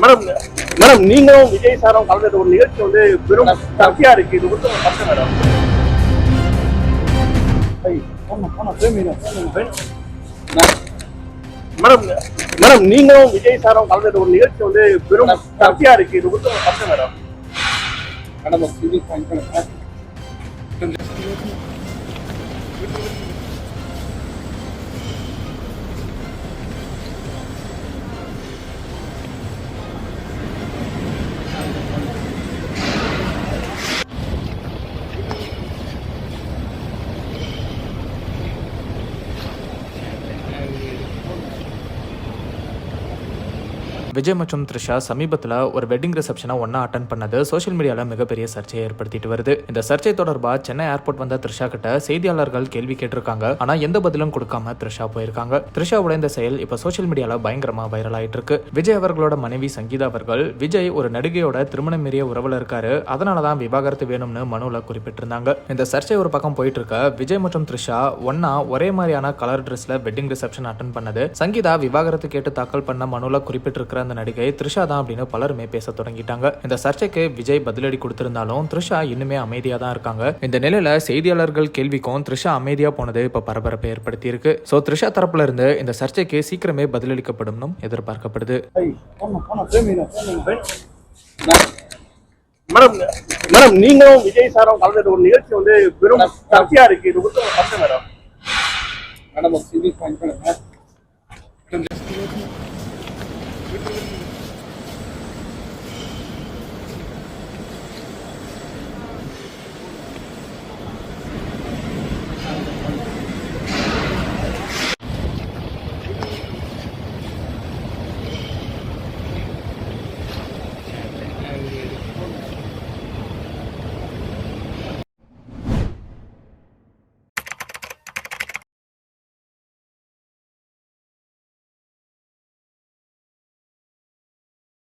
Madam madam நீங்களும் விஜய் சாரும் கலந்த ஒரு நிகழ்ச்சி வந்து பெரும் சர்ச்சையா இருக்கு. இது வந்து ஒரு கஷ்டம் மேடம். மேடம் மேடம் நீங்களும் விஜய் சாரும் கலந்த ஒரு நிகழ்ச்சி வந்து பெரும் சர்ச்சையா இருக்கு. இது வந்து ஒரு கஷ்டம் மேடம். விஜய் மற்றும் த்ரிஷா சமீபத்தில் ஒரு வெட்டிங் ரிசப்ஷனை ஒன்னா அட்டன் பண்ணது சோஷியல் மீடியாவில் மிகப்பெரிய சர்ச்சையை ஏற்படுத்திட்டு வருது. இந்த சர்ச்சை தொடர்பாக சென்னை ஏர்போர்ட் வந்த த்ரிஷா கிட்ட செய்தியாளர்கள் கேள்வி கேட்டிருக்காங்க. ஆனா எந்த பதிலும் கொடுக்காம த்ரிஷா போயிருக்காங்க. த்ரிஷாவோட இந்த செயல் இப்ப சோஷியல் மீடியால பயங்கரமா வைரல் ஆயிட்டு இருக்கு. விஜய் அவர்களோட மனைவி சங்கீதா அவர்கள் விஜய் ஒரு நடிகையோட திருமணம் மீறிய உறவுல இருக்காரு, அதனாலதான் விவாகரத்து வேணும்னு மனுல குறிப்பிட்டிருந்தாங்க. இந்த சர்ச்சை ஒரு பக்கம் போயிட்டு இருக்க விஜய் மற்றும் த்ரிஷா ஒன்னா ஒரே மாதிரியான கலர் ட்ரெஸ்ல வெட்டிங் ரிசப்ஷன் அட்டன் பண்ணது. சங்கீதா விவாகரத்து கேட்டு தாக்கல் பண்ண மனுல குறிப்பிட்டிருக்கிற அந்த நடிகை த்ரிஷா தான் அப்படின்னு பலருமே பேச தொடங்கிட்டாங்க. இந்த சர்ச்சைக்கு விஜய் பதிலடி கொடுத்திருந்தாலும் த்ரிஷா இன்னுமே அமைதியா தான் இருக்காங்க. இந்த நிலையில செய்தியாளர்கள் கேள்விக்கும் த்ரிஷா அமைதியா போனது இப்ப பரபரப்பை ஏற்படுத்தி இருக்கு. சோ த்ரிஷா தரப்புல இருந்து இந்த சர்ச்சைக்கு சீக்கிரமே பதிலளிக்கப்படும் எதிர்பார்க்கப்படுது. மேடம் மேடம் நீங்களும் விஜய் சாரும் கலந்த ஒரு நிகழ்ச்சி வந்து பெரும் சர்ச்சையா இருக்கு. இது வந்து ஒரு கஷ்டம் மேடம். மேடம்